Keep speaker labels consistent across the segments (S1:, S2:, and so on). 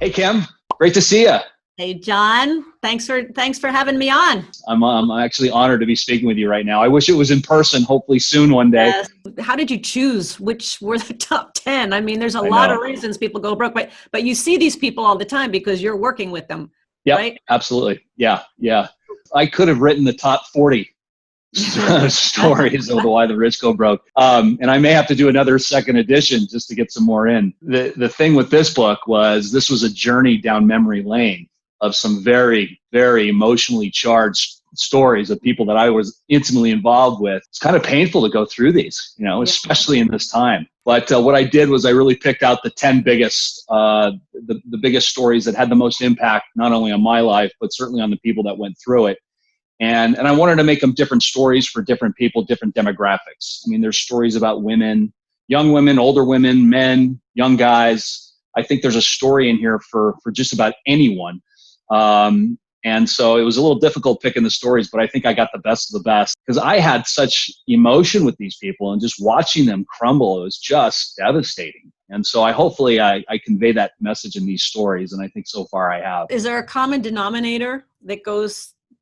S1: Hey, Kim, great to see you.
S2: Hey, John, thanks for having me on.
S1: I'm actually honored to be speaking with you right now. I wish it was in person, hopefully soon one day.
S2: How did you choose which were the top 10? I mean, there's a
S1: I
S2: lot
S1: know.
S2: of reasons people go broke, but you see these people all the time because you're working with them,
S1: Yep,
S2: right?
S1: absolutely. Yeah. I could have written the top 40 stories of why the rich go broke. And I may have to do another second edition just to get some more in. The thing with this book was this was a journey down memory lane of some very, very emotionally charged stories of people that I was intimately involved with. It's kind of painful to go through these, especially in this time. But what I did was I really picked out the 10 biggest, the biggest stories that had the most impact, not only on my life, but certainly on the people that went through it. And I wanted to make them different stories for different people, different demographics. I mean, there's stories about women, young women, older women, men, young guys. I think there's a story in here for just about anyone. And so it was a little difficult picking the stories, but I think I got the best of the best because I had such emotion with these people and just watching them crumble. It was just devastating. And so hopefully I convey that message in these stories. And I think so far I have.
S2: Is there a common denominator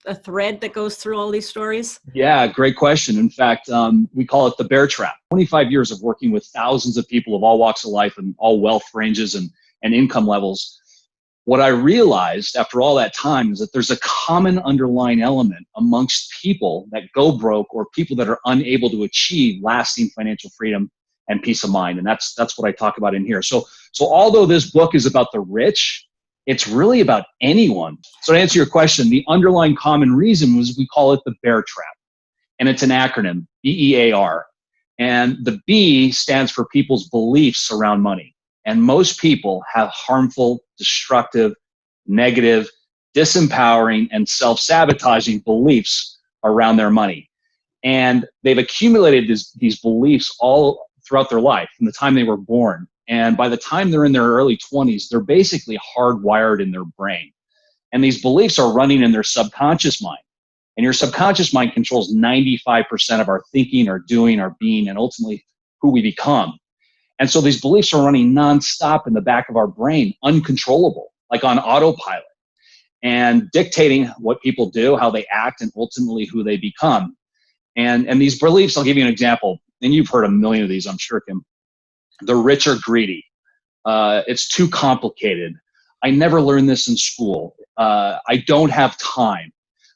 S2: a thread that goes through all these stories?
S1: Yeah, great question. In fact, we call it the bear trap. 25 years of working with thousands of people of all walks of life and all wealth ranges and income levels. What I realized after all that time is that there's a common underlying element amongst people that go broke or people that are unable to achieve lasting financial freedom and peace of mind. And that's what I talk about in here. So although this book is about the rich, it's really about anyone. So to answer your question, the underlying common reason was we call it the bear trap. And it's an acronym, BEAR. And the B stands for people's beliefs around money. And most people have harmful, destructive, negative, disempowering, and self-sabotaging beliefs around their money. And they've accumulated these beliefs all throughout their life from the time they were born. And by the time they're in their early 20s, they're basically hardwired in their brain. And these beliefs are running in their subconscious mind. And your subconscious mind controls 95% of our thinking, our doing, our being, and ultimately who we become. And so these beliefs are running nonstop in the back of our brain, uncontrollable, like on autopilot, and dictating what people do, how they act, and ultimately who they become. And these beliefs, I'll give you an example, and you've heard a million of these, I'm sure, Kim. The rich are greedy. It's too complicated. I never learned this in school. I don't have time.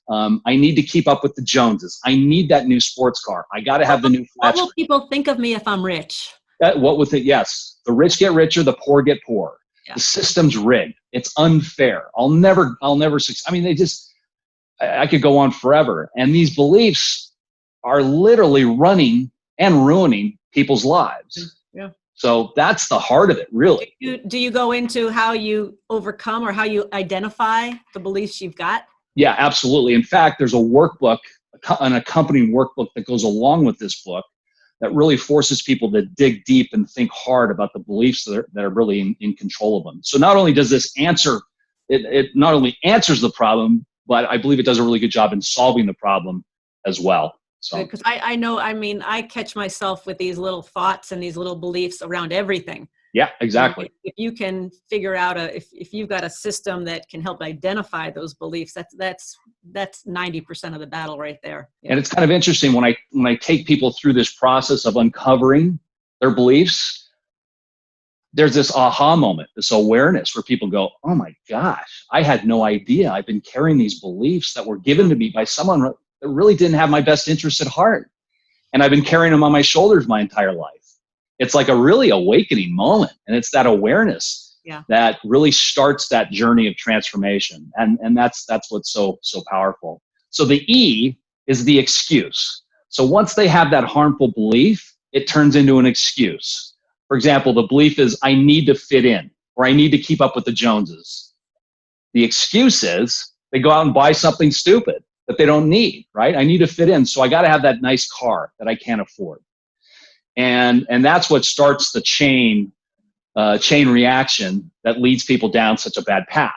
S1: I need to keep up with the Joneses. I need that new sports car. I got to have the new flat screen.
S2: What will people think of me if I'm rich?
S1: What would it? Yes, the rich get richer, the poor get poorer. Yeah. The system's rigged. It's unfair. I'll never succeed. I mean, I could go on forever. And these beliefs are literally running and ruining people's lives.
S2: Yeah.
S1: So that's the heart of it, really.
S2: Do you go into how you overcome or how you identify the beliefs you've got?
S1: Yeah, absolutely. In fact, there's a workbook, an accompanying workbook that goes along with this book that really forces people to dig deep and think hard about the beliefs that are really in control of them. So not only does this answer, it not only answers the problem, but I believe it does a really good job in solving the problem as well. So
S2: because I know, I mean, I catch myself with these little thoughts and these little beliefs around everything.
S1: Yeah, exactly.
S2: If you can figure out if you've got a system that can help identify those beliefs, that's 90% of the battle right there. Yeah.
S1: And it's kind of interesting when I take people through this process of uncovering their beliefs, there's this aha moment, this awareness where people go, oh my gosh, I had no idea. I've been carrying these beliefs that were given to me by someone that really didn't have my best interest at heart. And I've been carrying them on my shoulders my entire life. It's like a really awakening moment. And it's that awareness that really starts that journey of transformation. And that's what's so powerful. So the E is the excuse. So once they have that harmful belief, it turns into an excuse. For example, the belief is, I need to fit in, or I need to keep up with the Joneses. The excuse is they go out and buy something stupid that they don't need, right? I need to fit in, so I got to have that nice car that I can't afford. And that's what starts the chain reaction that leads people down such a bad path.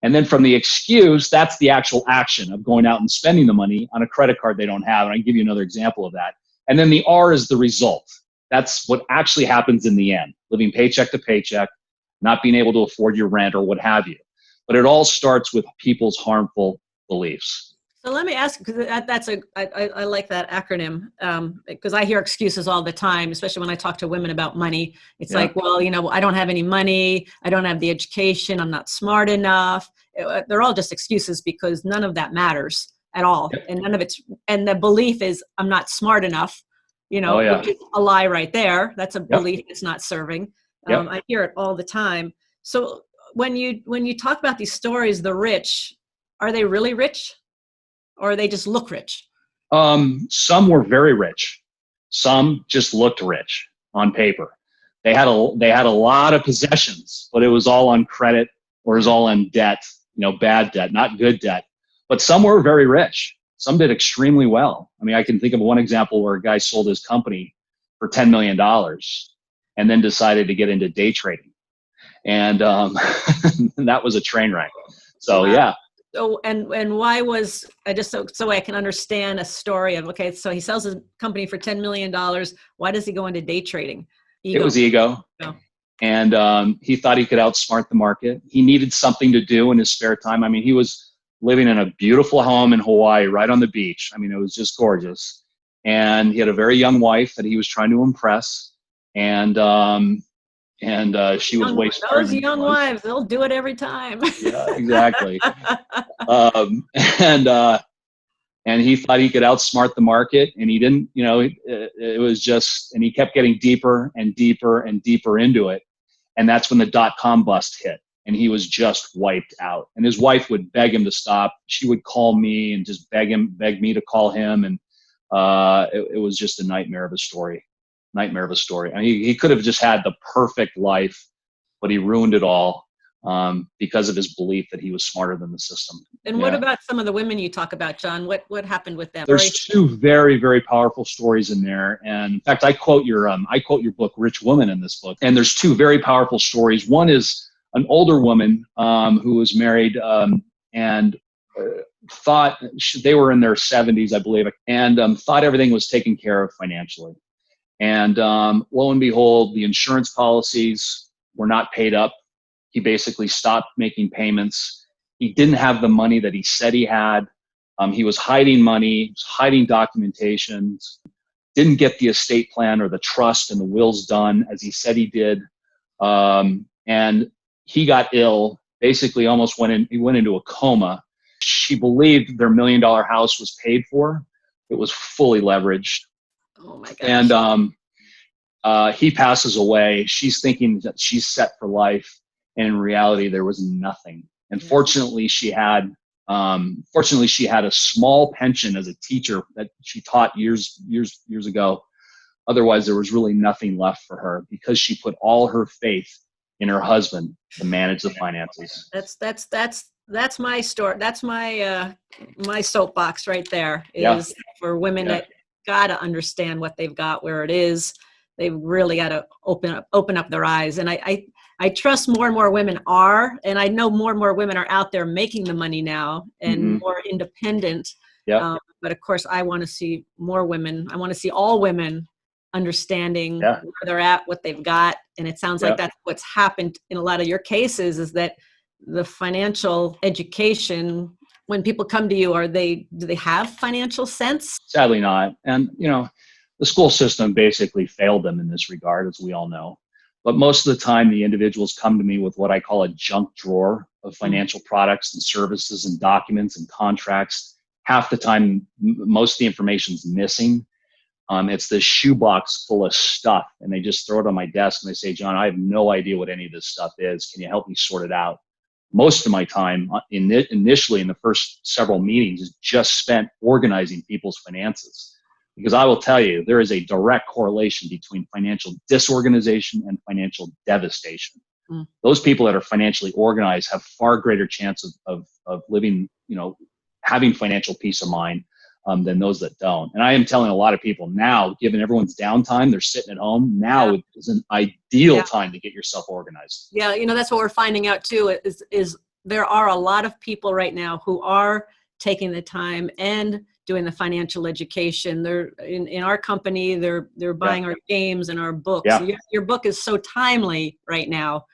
S1: And then from the excuse, that's the actual action of going out and spending the money on a credit card they don't have. And I can give you another example of that. And then the R is the result. That's what actually happens in the end, living paycheck to paycheck, not being able to afford your rent or what have you. But it all starts with people's harmful beliefs.
S2: So let me ask, because I like that acronym, because I hear excuses all the time, especially when I talk to women about money. It's like, well, I don't have any money. I don't have the education. I'm not smart enough. They're all just excuses because none of that matters at all. Yep. And the belief is I'm not smart enough, which is a lie right there. That's a belief it's not serving. I hear it all the time. So when you talk about these stories, the rich, are they really rich? Or they just look rich?
S1: Some were very rich. Some just looked rich on paper. They had a lot of possessions, but it was all on credit or it was all on debt, bad debt, not good debt. But some were very rich. Some did extremely well. I mean, I can think of one example where a guy sold his company for $10 million and then decided to get into day trading. And that was a train wreck. So, yeah.
S2: So, and why was, I just, so I can understand a story of, okay, so he sells his company for $10 million. Why does he go into day trading?
S1: Ego. It was ego. Oh. And he thought he could outsmart the market. He needed something to do in his spare time. I mean, he was living in a beautiful home in Hawaii, right on the beach. I mean, it was just gorgeous. And he had a very young wife that he was trying to impress. And she was way smarter.
S2: Those young wives, they'll do it every time.
S1: Yeah, exactly. And he thought he could outsmart the market, and he didn't. It was just, and he kept getting deeper and deeper and deeper into it. And that's when the .com bust hit, and he was just wiped out. And his wife would beg him to stop. She would call me and just beg me to call him, and it was just a nightmare of a story. I mean, he could have just had the perfect life, but he ruined it all because of his belief that he was smarter than the system.
S2: And what about some of the women you talk about, John? What happened with them?
S1: There's two very, very powerful stories in there. And in fact, I quote your book, Rich Woman, in this book. And there's two very powerful stories. One is an older woman who was married and thought they were in their 70s, I believe, and thought everything was taken care of financially. And lo and behold, the insurance policies were not paid up. He basically stopped making payments. He didn't have the money that he said he had. He was hiding money, hiding documentations, didn't get the estate plan or the trust and the wills done as he said he did. And he got ill, basically almost he went into a coma. She believed their $1 million house was paid for. It was fully leveraged.
S2: Oh my gosh.
S1: And he passes away. She's thinking that she's set for life. And in reality, there was nothing. And fortunately, she had a small pension as a teacher that she taught years ago. Otherwise, there was really nothing left for her because she put all her faith in her husband to manage the finances.
S2: That's my story. That's my my soapbox right there is for women that got to understand what they've got, where it is. They've really got to open up their eyes. And I trust more and more women are, and I know more and more women are out there making the money now and more independent.
S1: Yeah.
S2: But of course, I want to see more women. I want to see all women understanding where they're at, what they've got. And it sounds like that's what's happened in a lot of your cases is that the financial education, when people come to you, do they have financial sense?
S1: Sadly not. And, the school system basically failed them in this regard, as we all know. But most of the time, the individuals come to me with what I call a junk drawer of financial products and services and documents and contracts. Half the time, most of the information's missing. It's this shoebox full of stuff, and they just throw it on my desk and they say, John, I have no idea what any of this stuff is. Can you help me sort it out? Most of my time initially in the first several meetings is just spent organizing people's finances. Because I will tell you, there is a direct correlation between financial disorganization and financial devastation. Those people that are financially organized have far greater chance of living, having financial peace of mind than those that don't. And I am telling a lot of people now, given everyone's downtime, they're sitting at home. Now is an ideal time to get yourself organized.
S2: Yeah, that's what we're finding out too, is there are a lot of people right now who are taking the time and doing the financial education. They're in our company, they're buying our games and our books.
S1: Yeah.
S2: Your book is so timely right now,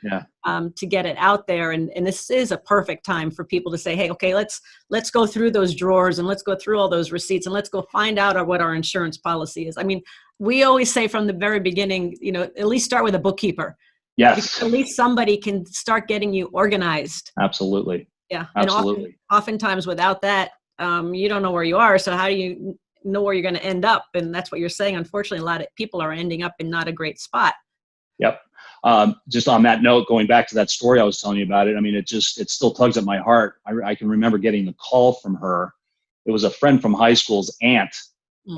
S2: to get it out there. And this is a perfect time for people to say, hey, okay, let's go through those drawers and let's go through all those receipts and let's go find out what our insurance policy is. I mean, we always say from the very beginning, at least start with a bookkeeper.
S1: Yes.
S2: Because at least somebody can start getting you organized.
S1: Absolutely.
S2: Yeah.
S1: Absolutely.
S2: And oftentimes without that, you don't know where you are. So how do you know where you're going to end up? And that's what you're saying. Unfortunately, a lot of people are ending up in not a great spot.
S1: Yep. Just on that note, going back to that story I was telling you about it, I mean, it still tugs at my heart. I can remember getting the call from her. It was a friend from high school's aunt.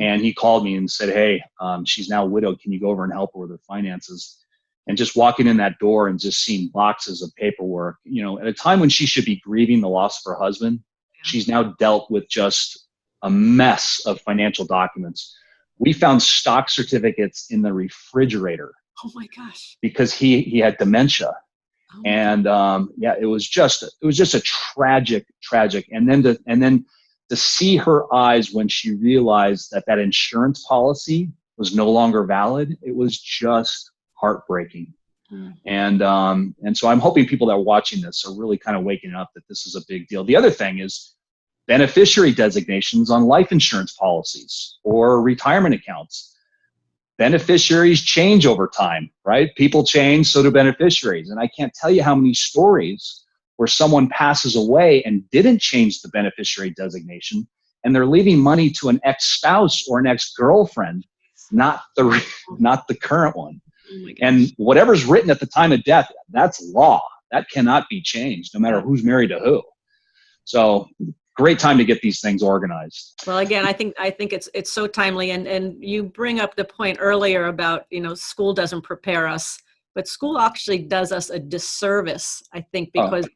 S1: And he called me and said, hey, she's now widowed. Can you go over and help her with her finances? And just walking in that door and just seeing boxes of paperwork, at a time when she should be grieving the loss of her husband, she's now dealt with just a mess of financial documents. We found stock certificates in the refrigerator.
S2: Oh my gosh!
S1: Because he had dementia, and it was just a tragic. And then to see her eyes when she realized that insurance policy was no longer valid, it was just heartbreaking. And so I'm hoping people that are watching this are really kind of waking up that this is a big deal. The other thing is beneficiary designations on life insurance policies or retirement accounts. Beneficiaries change over time, right? People change, so do beneficiaries. And I can't tell you how many stories where someone passes away and didn't change the beneficiary designation, and they're leaving money to an ex-spouse or an ex-girlfriend, not the current one. Oh, and whatever's written at the time of death, that's law. That cannot be changed, no matter who's married to who. So great time to get these things organized.
S2: Well, again, I think it's so timely. And you bring up the point earlier about, school doesn't prepare us, but school actually does us a disservice, I think, because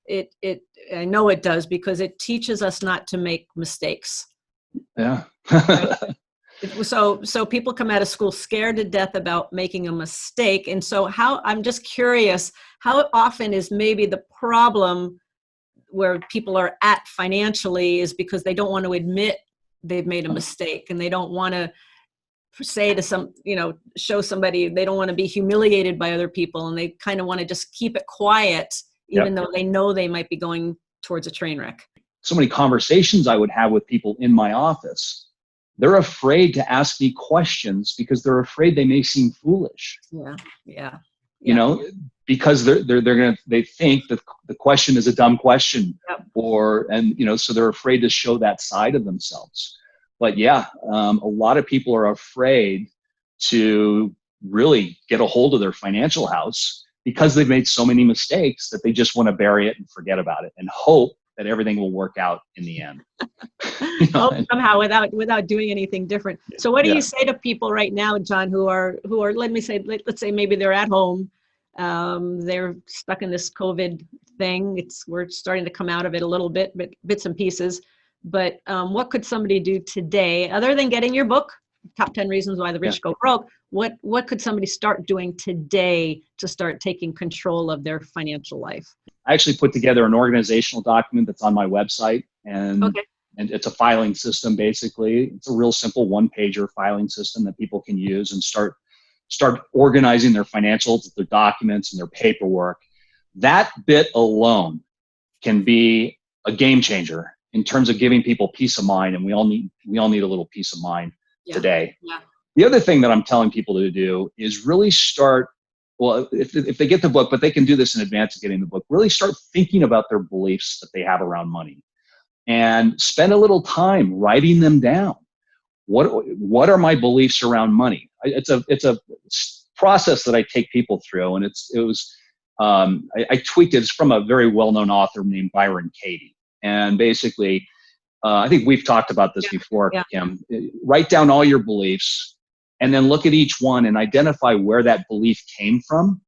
S2: I know it does, because it teaches us not to make mistakes.
S1: Yeah.
S2: Right? So people come out of school scared to death about making a mistake. And so I'm just curious, how often is maybe the problem where people are at financially is because they don't want to admit they've made a mistake, and they don't want to say to show somebody, they don't want to be humiliated by other people, and they kind of want to just keep it quiet, even though they know they might be going towards a train wreck.
S1: So many conversations I would have with people in my office. They're afraid to ask me questions because they're afraid they may seem foolish.
S2: Yeah.
S1: Because they think that the question is a dumb question, so they're afraid to show that side of themselves. But a lot of people are afraid to really get a hold of their financial house because they've made so many mistakes that they just want to bury it and forget about it and hope that everything will work out in the end.
S2: Somehow without doing anything different. So what do you say to people right now, John, who are let's say maybe they're at home, they're stuck in this COVID thing. We're starting to come out of it a little bit, but bits and pieces. But what could somebody do today, other than getting your book, Top 10 Reasons Why the Rich Go Broke? What could somebody start doing today to start taking control of their financial life?
S1: I actually put together an organizational document that's on my website, and it's a filing system. Basically, it's a real simple one-pager filing system that people can use and start organizing their financials, their documents, and their paperwork. That bit alone can be a game changer in terms of giving people peace of mind, and we all need a little peace of mind today. The other thing that I'm telling people to do is really start. Well, if they get the book, but they can do this in advance of getting the book, really start thinking about their beliefs that they have around money, and spend a little time writing them down. What are my beliefs around money? It's a process that I take people through, and I tweaked it. It's from a very well-known author named Byron Katie, and basically, I think we've talked about this before, Kim. Write down all your beliefs, and then look at each one and identify where that belief came from.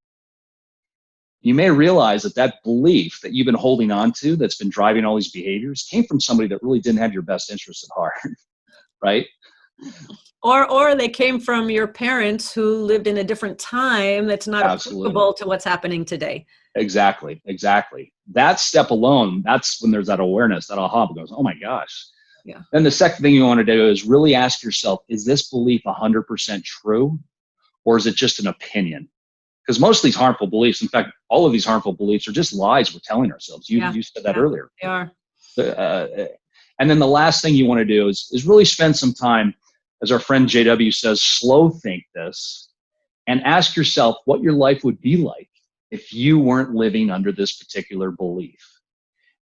S1: You may realize that belief that you've been holding on to, that's been driving all these behaviors, came from somebody that really didn't have your best interest at heart, right?
S2: Or they came from your parents who lived in a different time that's not applicable to what's happening today.
S1: Exactly. Exactly. That step alone, that's when there's that awareness, that aha goes, oh my gosh.
S2: Yeah.
S1: Then the second thing you want to do is really ask yourself, is this belief 100% true, or is it just an opinion? Because most of these harmful beliefs, in fact, all of these harmful beliefs are just lies we're telling ourselves. You said that earlier.
S2: They are.
S1: And then the last thing you want to do is really spend some time, as our friend JW says, slow think this and ask yourself what your life would be like if you weren't living under this particular belief.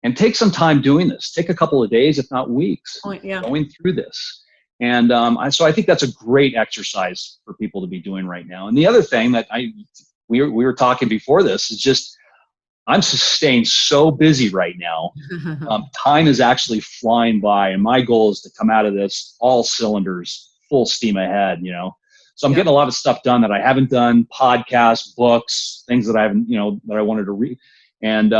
S1: And take some time doing this. Take a couple of days, if not weeks, going through this. And so I think that's a great exercise for people to be doing right now. And the other thing that we were talking before this is just, I'm staying so busy right now. Time is actually flying by, and my goal is to come out of this all cylinders, full steam ahead, So I'm getting a lot of stuff done that I haven't done, podcasts, books, things that I haven't, that I wanted to read. And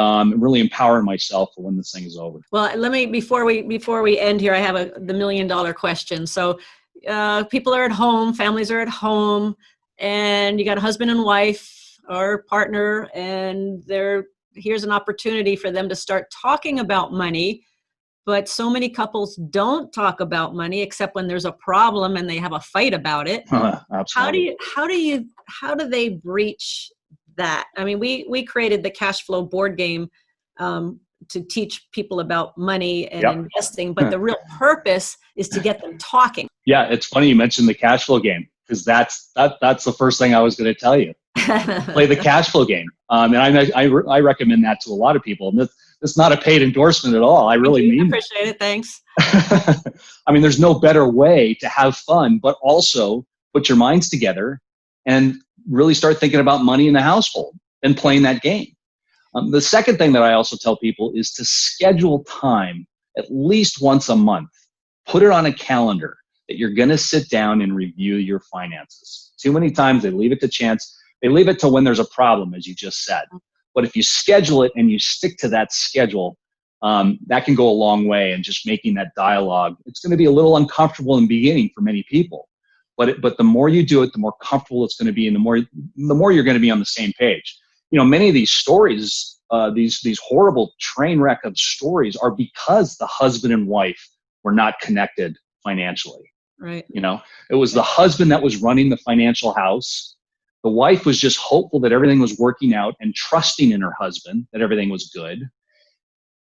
S1: really empowering myself for when this thing is over.
S2: Well, let me, before we end here, I have the $1 million question. So people are at home, families are at home, and you got a husband and wife or partner, and here's an opportunity for them to start talking about money. But so many couples don't talk about money except when there's a problem and they have a fight about it.
S1: Absolutely.
S2: How do they breach that? I mean, we created the cash flow board game to teach people about money and investing, but the real purpose is to get them talking.
S1: Yeah, it's funny you mentioned the cash flow game, because that's the first thing I was going to tell you. Play the cash flow game, and I recommend that to a lot of people. And it's not a paid endorsement at all. I really mean that.
S2: Appreciate it. Thanks.
S1: I mean, there's no better way to have fun, but also put your minds together and really start thinking about money in the household and playing that game. The second thing that I also tell people is to schedule time at least once a month. Put it on a calendar that you're going to sit down and review your finances. Too many times they leave it to chance. They leave it to when there's a problem, as you just said. But if you schedule it and you stick to that schedule, that can go a long way in just making that dialogue. It's going to be a little uncomfortable in the beginning for many people. But the more you do it, the more comfortable it's going to be, and the more you're going to be on the same page. Many of these stories, these horrible train wreck of stories, are because the husband and wife were not connected financially.
S2: Right.
S1: It was the husband that was running the financial house. The wife was just hopeful that everything was working out and trusting in her husband that everything was good,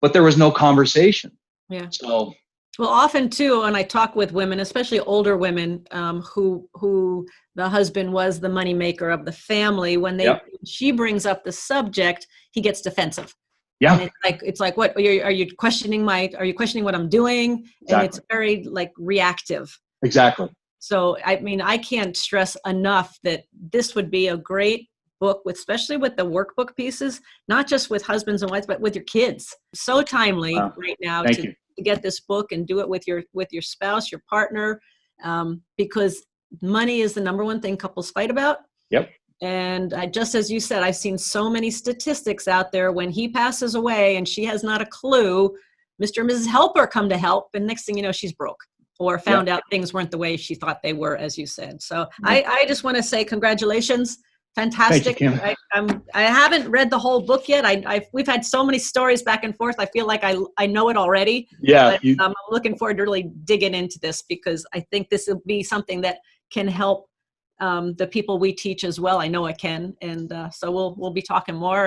S1: but there was no conversation.
S2: Yeah.
S1: So.
S2: Well, often too, when I talk with women, especially older women, who the husband was the moneymaker of the family, when she brings up the subject, he gets defensive.
S1: Yeah.
S2: And it's like, what are you questioning what I'm doing?
S1: Exactly.
S2: And it's very reactive.
S1: Exactly.
S2: So, I mean, I can't stress enough that this would be a great book, especially with the workbook pieces, not just with husbands and wives, but with your kids. So timely right now to get this book and do it with your spouse, your partner, because money is the number one thing couples fight about.
S1: Yep.
S2: And just as you said, I've seen so many statistics out there. When he passes away and she has not a clue, Mr. and Mrs. Helper come to help, and next thing you know, she's broke or found out things weren't the way she thought they were, as you said. So I just want to say congratulations. Fantastic.
S1: Thank you, Kim.
S2: I haven't read the whole book yet. We've had so many stories back and forth. I feel like I know it already.
S1: Yeah.
S2: But I'm looking forward to really digging into this, because I think this will be something that can help the people we teach as well. I know it can. And so we'll be talking more,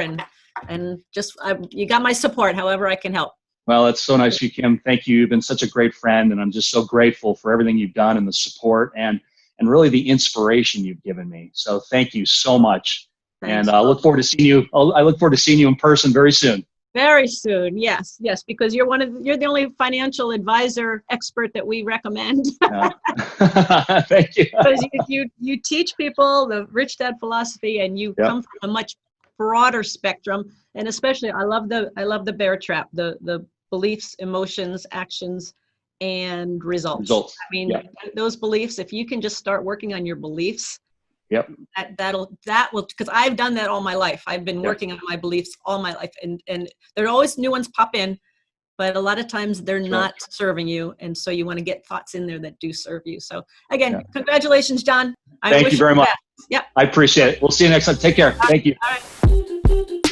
S2: and just you got my support however I can help.
S1: Well, it's so nice of you, Kim. Thank you. You've been such a great friend, and I'm just so grateful for everything you've done and the support and really the inspiration you've given me. So thank you so much. Thanks. And I look forward to seeing you. I look forward to seeing you in person very soon.
S2: Very soon. Yes. Because you're the only financial advisor expert that we recommend.
S1: Thank you.
S2: Because you teach people the Rich Dad philosophy, and you come from a much broader spectrum. And especially, I love the bear trap, the beliefs, emotions, actions, and results. I mean, those beliefs, if you can just start working on your beliefs, that will, because I've done that all my life. I've been working on my beliefs all my life, and there are always new ones pop in, but a lot of times they're not serving you. And so you want to get thoughts in there that do serve you. So again, congratulations, John.
S1: Thank you very much.
S2: Yep.
S1: I appreciate it. We'll see you next time. Take care. Thank you.
S2: All right.